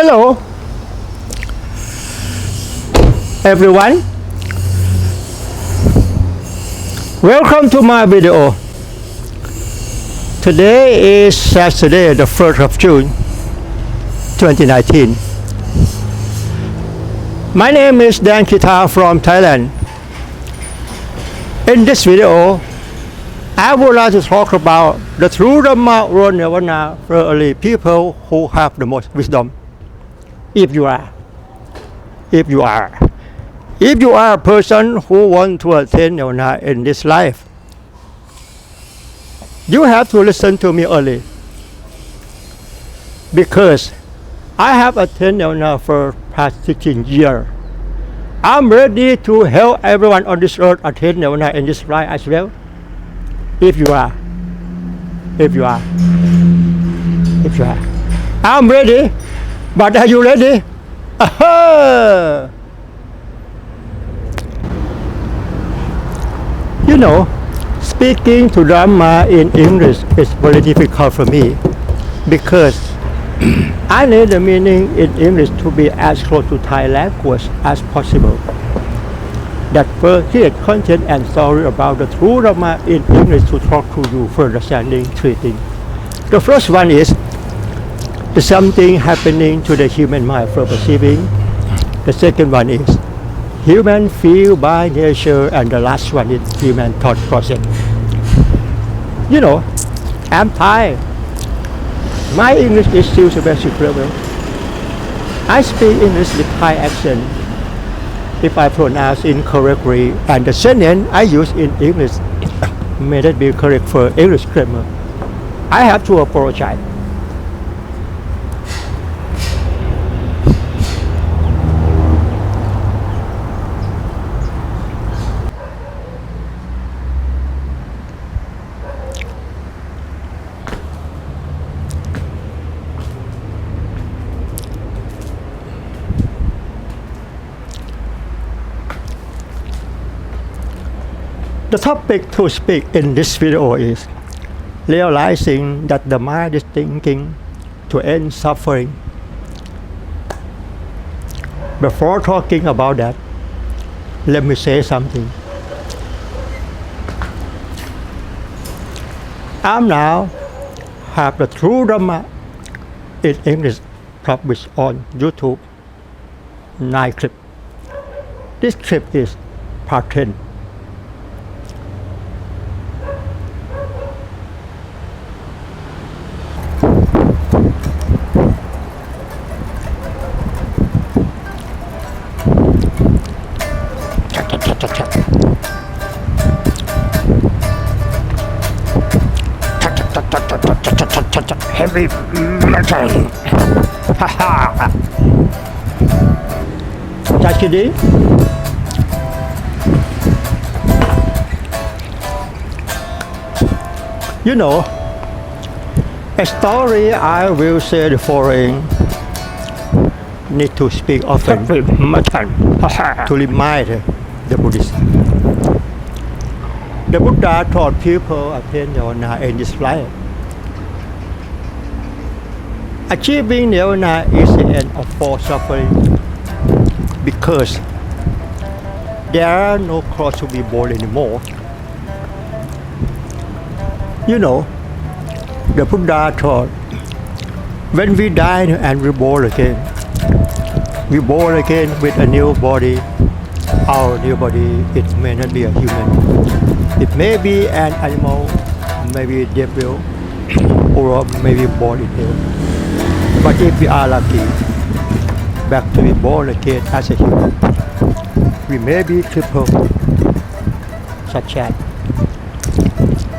Hello, everyone. Welcome to my video. Today is Saturday, the 1st of June, 2019. My name is Dan Kita from Thailand. In this video, I would like to talk about the true Dhamma or Nirvana for only people who have the most wisdom. If you are a person who want to attain Nirvana in this life, you have to listen to me early, because I have attained Nirvana for past 16 years. I'm ready to help everyone on this earth attain Nirvana in this life as well. If you are, I'm ready. But are you ready? You know, speaking to Dhamma in English is very difficult for me, because I need the meaning in English to be as close to Thai language as possible. That first create content and story about the true Dhamma in English to talk to you for understanding three things. The first one is there's something happening to the human mind for perceiving. The second one is human feel by nature, and the last one is human thought process. You know, I'm Thai. My English is still a basic level. I speak English with Thai accent. If I pronounce incorrectly and the sentence I use in English may not be correct for English grammar, I have to apologize. The topic to speak in this video is realizing that the mind is thinking to end suffering. Before talking about that, let me say something. I'm now have the true Dhamma in English published on YouTube 9 clip. This clip is part 10. Heavy metal. Chachidi. You know, a story I will say the following. Need to speak often to remind the Buddhists. The Buddha taught people attain Nirvana in this life. Achieving Nirvana is the end of all suffering, because there are no cross to be born anymore. You know, the Buddha taught when we die and we born again with a new body. Our new body, it may not be a human. It may be an animal, maybe a devil, or maybe born in hell. But if we are lucky, back to be born again as a human, we may be crippled, such as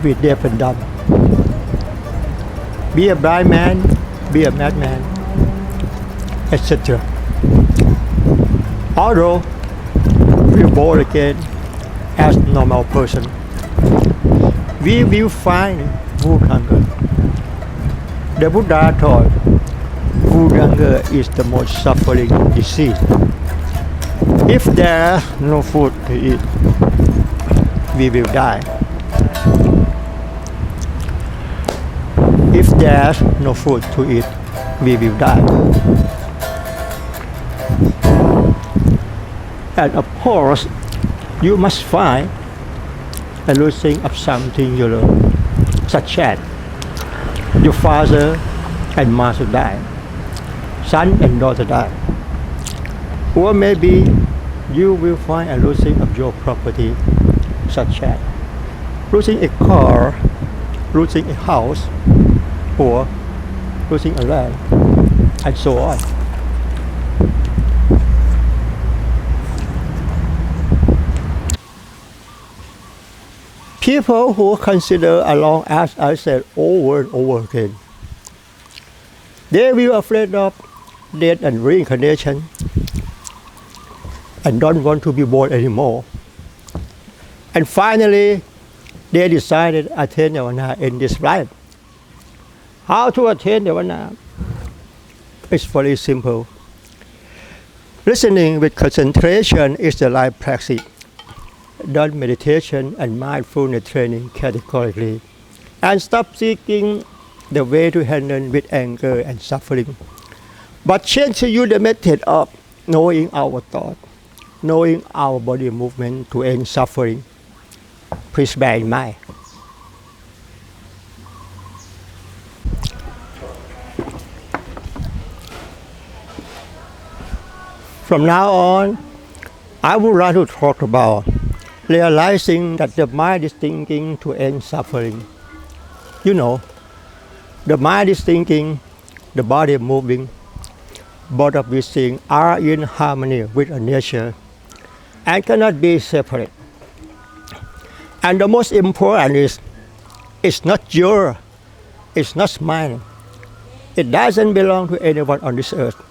be deaf and dumb, be a blind man, be a madman, etc. Although we are born again as normal person, we will find food hunger. The Buddha taught food hunger is the most suffering disease. If there is no food to eat, we will die. If there's no food to eat, we will die. And of course, you must find a losing of something you love, such as your father and mother die, son and daughter die. Or maybe you will find a losing of your property, such as losing a car, losing a house, or losing a land, and so on. People who consider along as I said over and over again, they will afraid of death and reincarnation and don't want to be born anymore. And finally, they decided to attain nirvana in this life. How to attain nirvana? It's very simple. Listening with concentration is the life practice. Done meditation and mindfulness training categorically, and stop seeking the way to handle with anger and suffering. But change to you the method of knowing our thought, knowing our body movement to end suffering. Please bear in mind. From now on, I would like to talk about realizing that the mind is thinking to end suffering. You know, the mind is thinking, the body moving, both of these things are in harmony with nature and cannot be separate. And the most important is, it's not yours, it's not mine. It doesn't belong to anyone on this earth.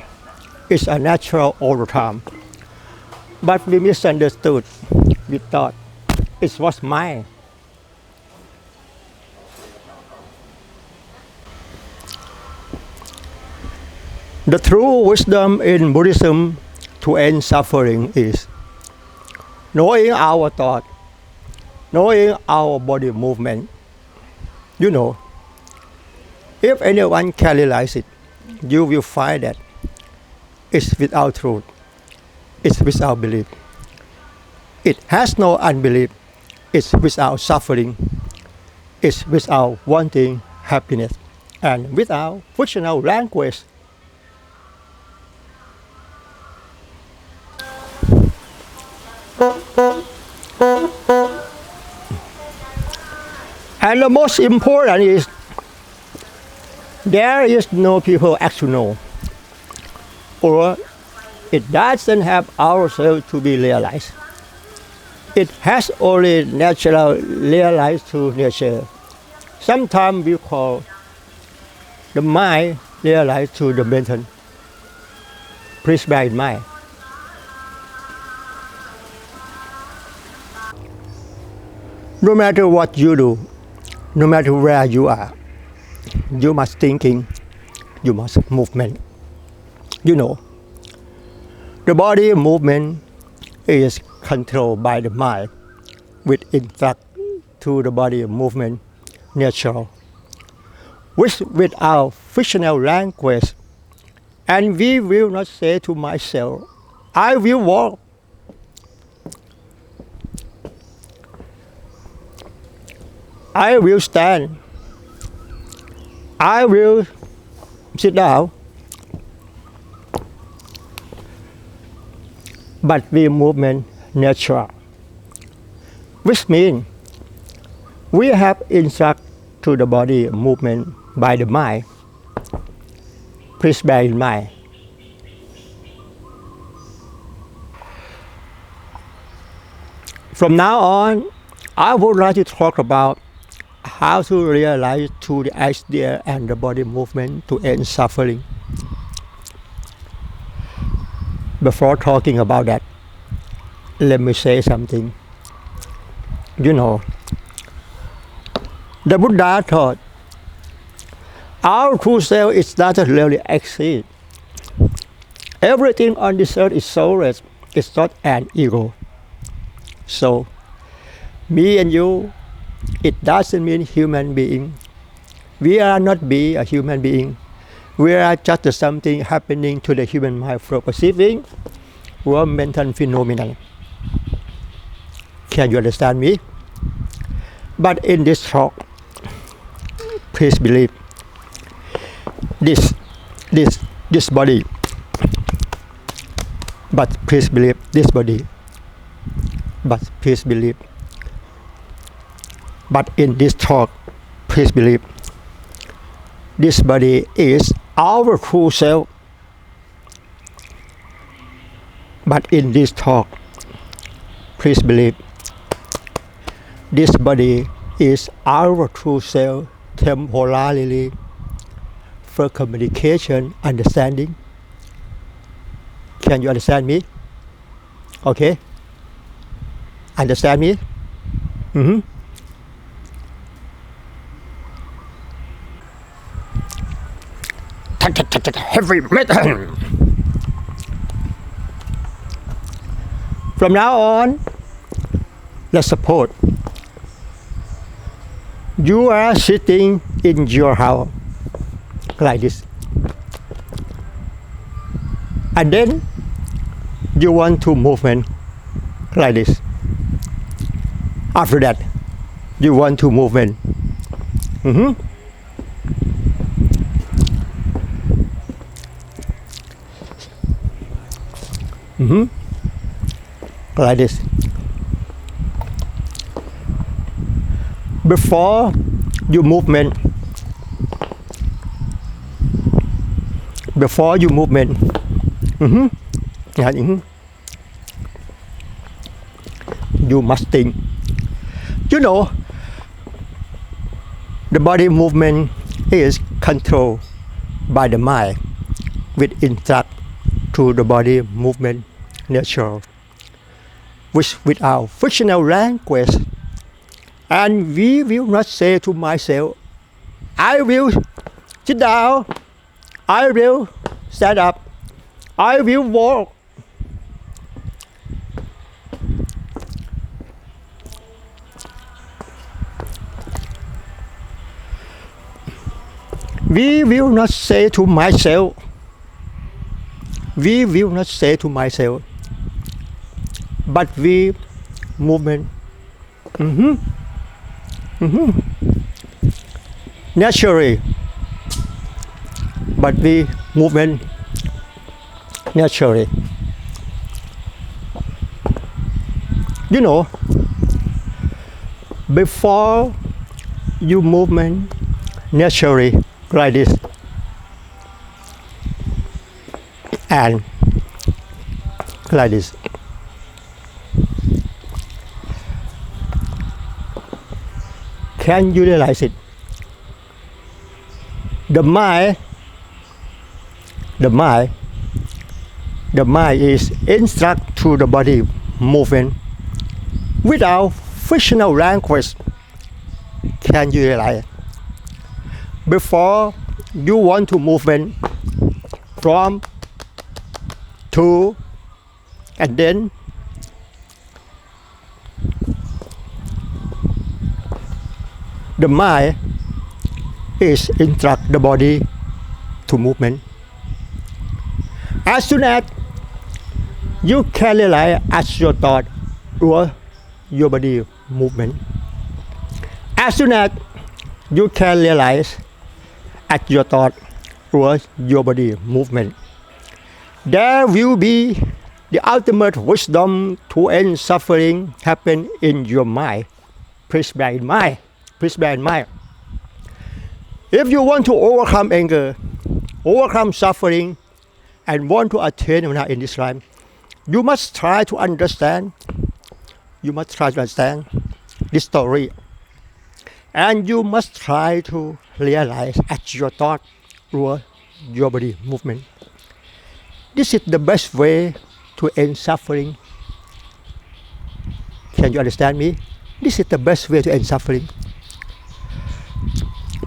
It's a natural all the time. But we misunderstood. We thought it was mine. The true wisdom in Buddhism to end suffering is knowing our thought, knowing our body movement. You know, if anyone can realize it, you will find that it's without truth, it's without belief. It has no unbelief, it's without suffering, it's without wanting happiness, and without fictional language. And the most important is there is no people actually know, or it doesn't have ourselves to be realized. It has only natural realized through nature. Sometimes we call the mind realized through the mental. Please bear in mind. No matter what you do, no matter where you are, you must thinking, you must movement. You know, the body movement is controlled by the mind, which in fact to the body movement natural, which without fictional language. And we will not say to myself, I will walk. I will stand. I will sit down. But we movement natural, which means we have instruct to the body movement by the mind. Please bear in mind. From now on, I would like to talk about how to realize through the idea and the body movement to end suffering. Before talking about that, let me say something. You know, the Buddha taught our true self is not really exist. Everything on this earth is soulless. It's not an ego. So, me and you, it doesn't mean human being. We are not be a human being. We are just something happening to the human mind for perceiving, or mental phenomenon. Can you understand me? But in this talk, please believe this body. But please believe this body. But please believe. But in this talk, please believe this body is our true self. But in this talk, please believe this body is our true self temporarily for communication, understanding. Can you understand me? Okay? Understand me? Heavy metal. From now on, let's suppose you are sitting in your house like this, and then you want to movement like this. After that, you want to movement. Like this. Before you movement, you must think. You know, the body movement is controlled by the mind, which instruct to the body movement nature, which without fictional language. And we will not say to myself, I will sit down, I will stand up, I will walk. We will not say to myself, but we movement. Naturally, but we movement naturally. You know, before you movement naturally like this, and like this. Can you realize it? The mind is instruct to the body movement without fictional language. Can you realize it? Before you want to movement from to, and then the mind is instruct the body to movement. As soon as you can realize as your thought or your body movement, as soon as you can realize at your thought or your body movement, there will be the ultimate wisdom to end suffering happen in your mind. Please bear in mind. Please bear in mind. If you want to overcome anger, overcome suffering, and want to attain in this life, you must try to understand. You must try to understand this story. And you must try to realize at your thought or your body movement. This is the best way to end suffering. Can you understand me? This is the best way to end suffering.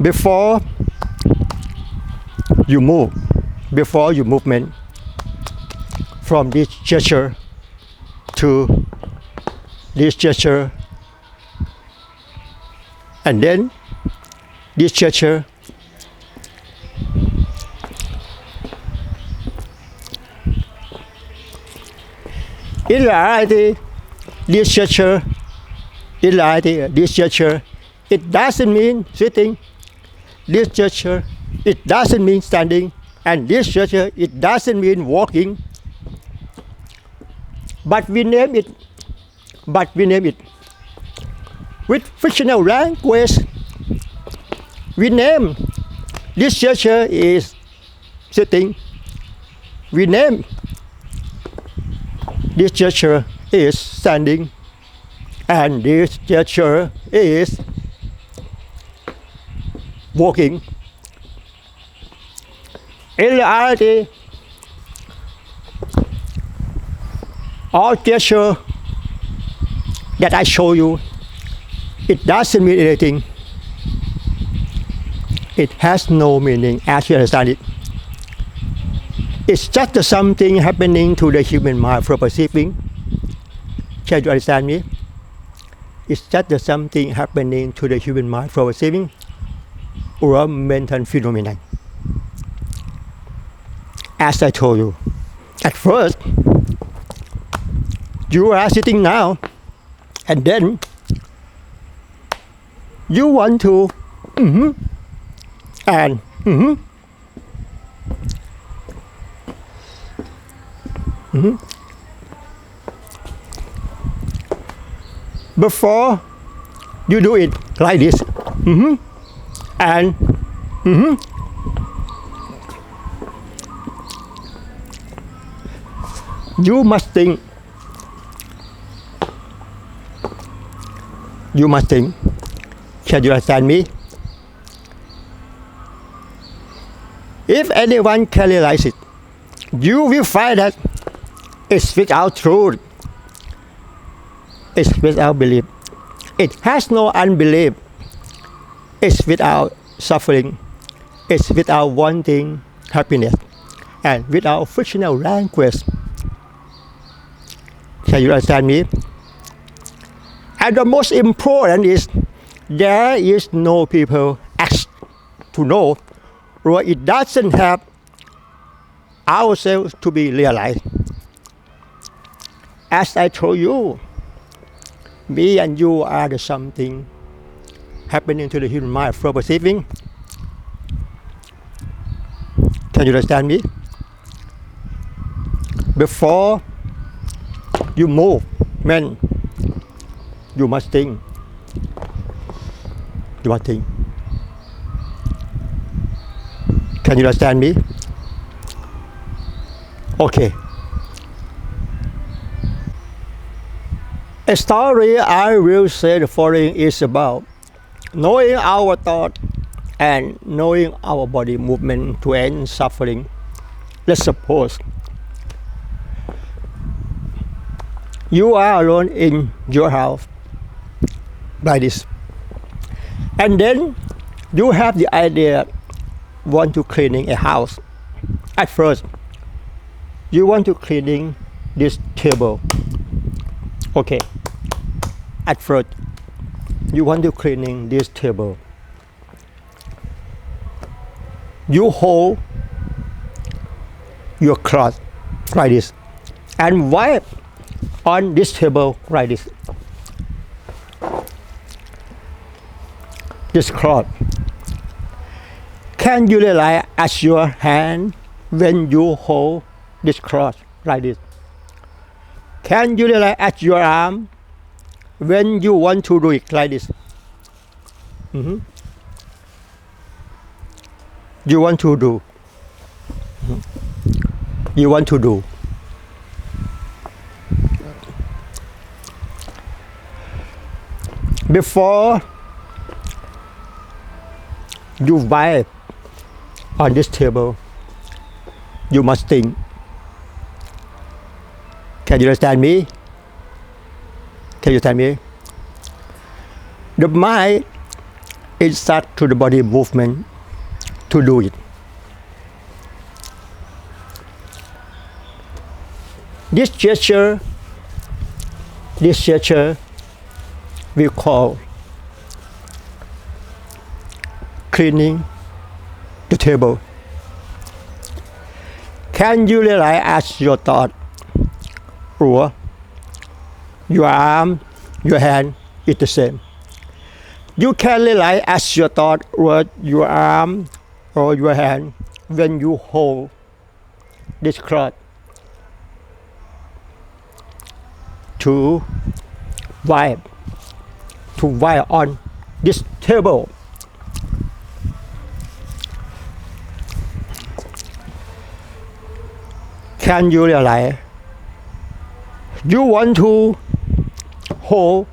Before you movement from this gesture to this gesture, and then this gesture, In reality, this gesture, it doesn't mean sitting. This gesture, it doesn't mean standing. And this gesture, it doesn't mean walking. But we name it. With fictional language, we name this gesture is sitting. We name this gesture is standing. And this gesture is walking. In reality, all gesture that I show you, it doesn't mean anything. It has no meaning as you understand it. It's just something happening to the human mind for perceiving. Can you understand me? It's just something happening to the human mind for perceiving or mental phenomenon. As I told you, at first, you are sitting now, and then you want to and before you do it like this and you must think. Can you understand me? If anyone can realize it, you will find that it's without truth. It's without belief. It has no unbelief. It's without suffering. It's without wanting happiness. And without fictional language. Can you understand me? And the most important is there is no people ask to know, or it doesn't have ourselves to be realized. As I told you, me and you are the something happening to the human mind for perceiving. Can you understand me? Before you move, man, you must think. Can you understand me? Okay. A story I will say the following is about knowing our thought and knowing our body movement to end suffering. Let's suppose you are alone in your house like this, and then you have the idea want to cleaning a house. At first, you want to cleaning this table. Okay. At first, you want to cleaning this table. You hold your cloth like this and wipe on this table like this. This cloth. Can you realize at your hand when you hold this cloth like this? Can you realize at your arm when you want to do it like this? You want to do. You want to do. Before you wipe on this table, you must think. Can you understand me? Can you understand me? The mind is set to the body movement to do it. This gesture we call cleaning the table. Can you realize as your thought or your arm, your hand is the same. You can realize as your thought or your arm or your hand when you hold this cloth to wipe on this table. Can you realize you want to hold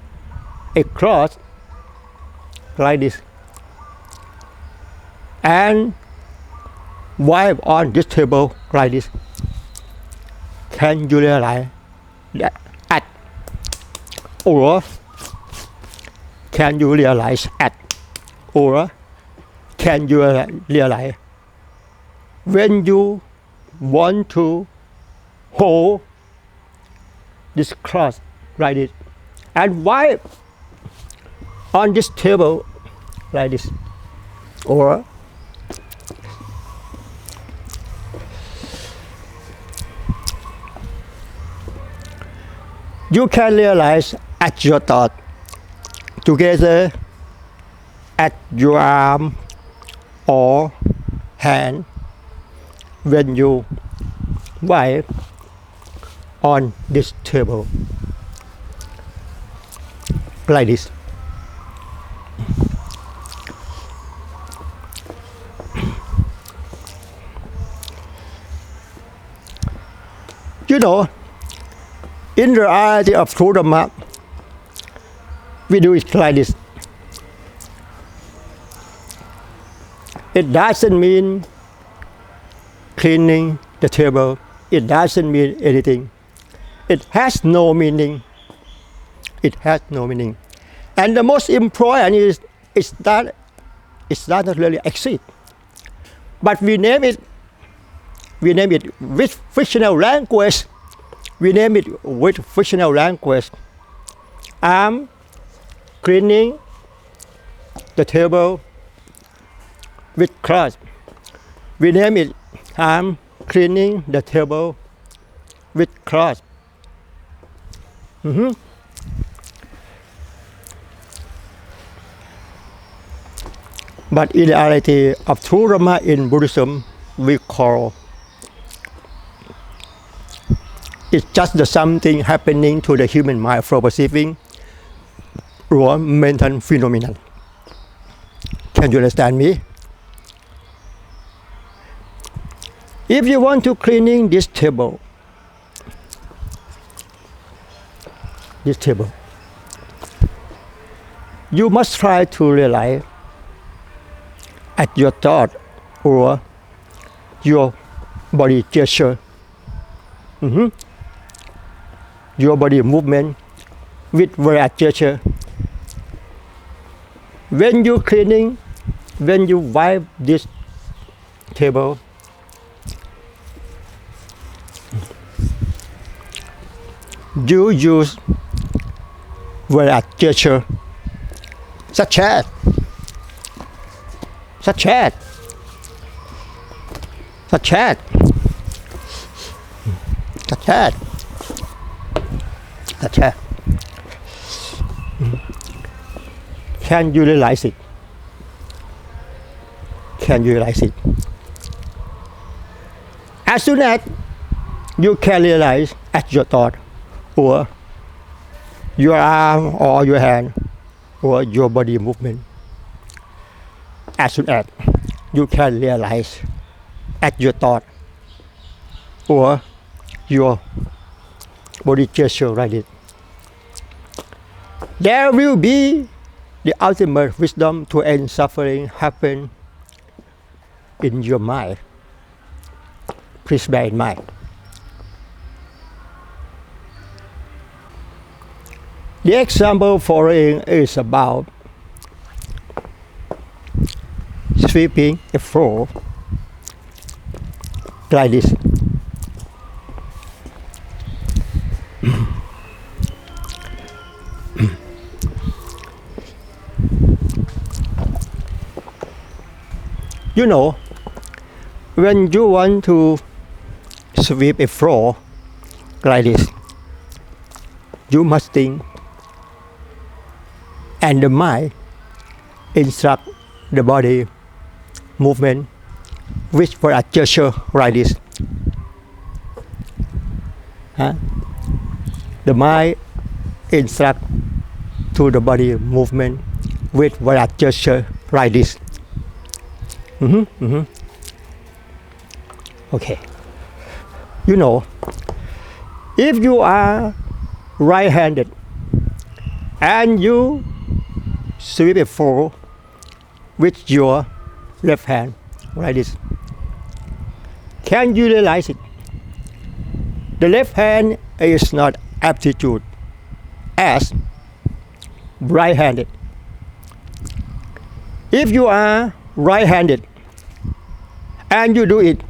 a cloth like this and wipe on this table like this? Can you realize that? Or can you realize or can you realize when you want to hold this cloth like this and wipe on this table like this, or you can realize at your thought together at your arm or hand when you wipe on this table like this. You know, in the reality of true Dhamma, we do it like this. It doesn't mean cleaning the table. It doesn't mean anything. It has no meaning. It has no meaning. And the most important is that it doesn't really exist. But we name it with fictional language. We name it with fictional language. I'm cleaning the table with cloth. We name it I'm cleaning the table with cloth. But in reality of true Dhamma in Buddhism, we call it's just the something happening to the human mind for perceiving or mental phenomenon. Can you understand me? If you want to cleaning this table, you must try to realize at your thought or your body gesture, your body movement with various gesture. When you cleaning, when you wipe this table, you use various gesture such as Can you realize it? Can you realize it? As soon as you can realize at your thought or your arm or your hand or your body movement, as soon as you can realize at your thought or your body gesture like it, there will be the ultimate wisdom to end suffering happen in your mind. Please bear in mind. The example following is about sweeping a floor like this. You know, when you want to sweep a floor like this, you must think, and the mind instruct the body movement which for a gesture like this. The mind instruct to the body movement with for a gesture like this. Okay. You know, if you are right-handed and you sweep a floor with your left hand like this, can you realize it? The left hand is not aptitude as right-handed. If you are right-handed and you do it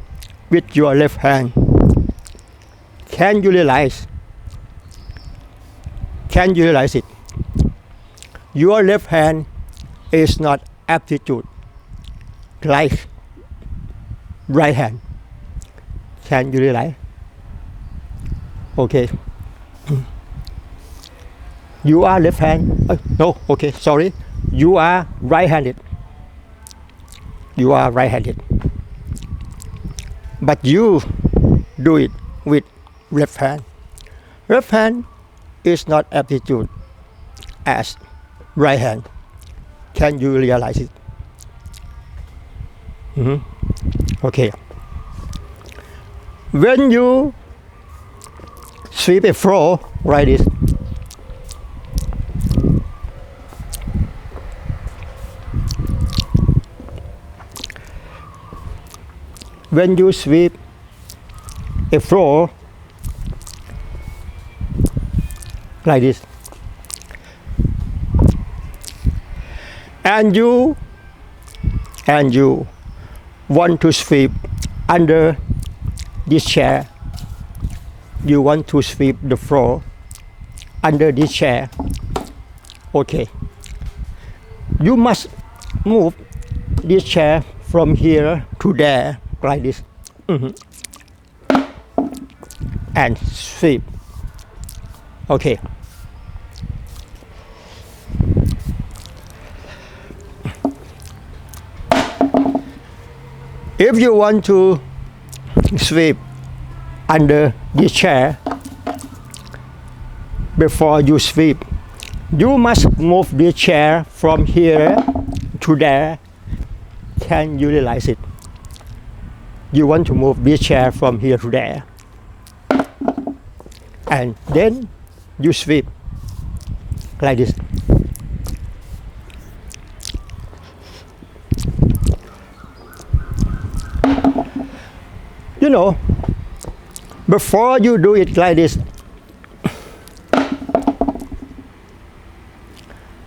with your left hand, can you realize? Can you realize it? Your left hand is not aptitude like right hand. Can you realize? Okay. You are left hand. No, okay, sorry. You are right-handed. You are right-handed. But you do it with left hand. Left hand is not aptitude as right hand. Can you realize it? Okay. When you sweep a floor like this, when you sweep a floor like this, and you want to sweep under this chair, you want to sweep the floor under this chair, okay, you must move this chair from here to there like this, and sweep. Okay. If you want to sweep under this chair, before you sweep, you must move the chair from here to there. Can you realize it? You want to move this chair from here to there, and then you sweep like this. You know, before you do it like this,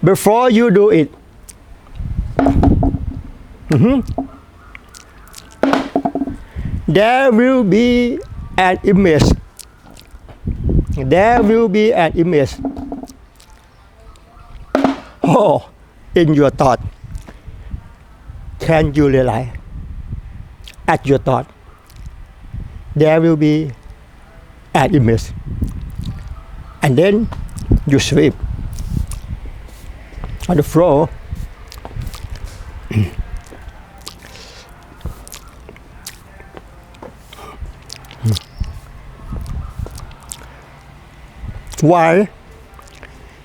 before you do it, there will be an image. There will be an image. Oh, in your thought. Can you realize? At your thought, there will be an image. And then you sweep on the floor. While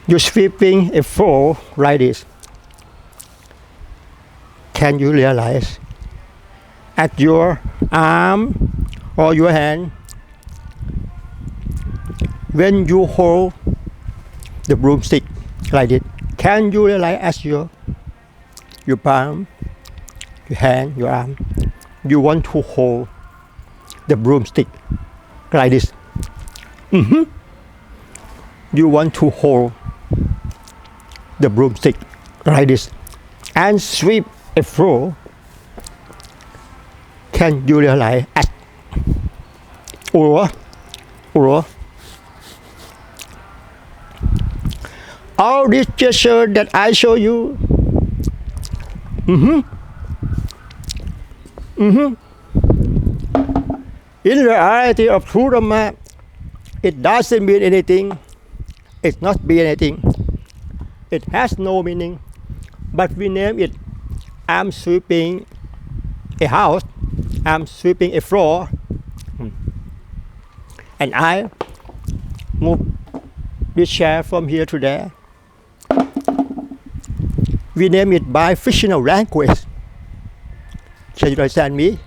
you're sweeping a floor like this, can you realize at your arm or your hand, when you hold the broomstick like this, can you realize as your palm, your hand, your arm, you want to hold the broomstick like this? You want to hold the broomstick like this and sweep a floor. Can you realize at or all this gesture that I show you, in reality of true Dhamma, it doesn't mean anything It's not be anything. It has no meaning. But we name it, I'm sweeping a house, I'm sweeping a floor, and I move this chair from here to there. We name it by fictional language. Can you understand me?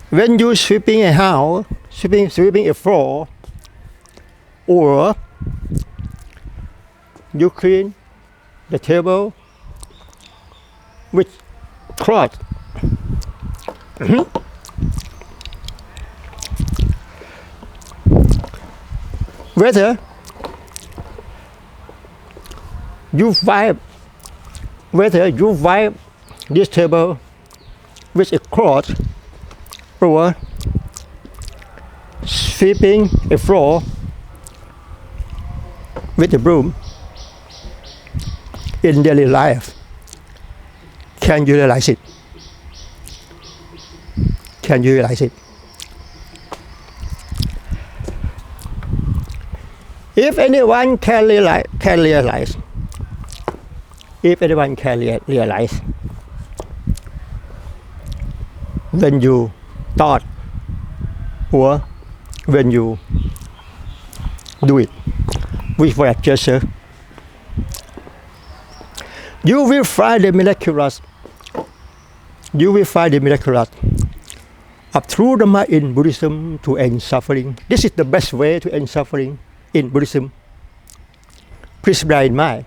When you sweeping a house, sweeping a floor, or you clean the table with cloth. Whether you wipe this table with a cloth or sweeping a floor with a broom in daily life, can you realize it? Can you realize it? If anyone can realize, when you thought or when you do it with a gesture, you will find the miraculous. You will find the miraculous of true Dharma in Buddhism to end suffering. This is the best way to end suffering in Buddhism. Please bear in mind.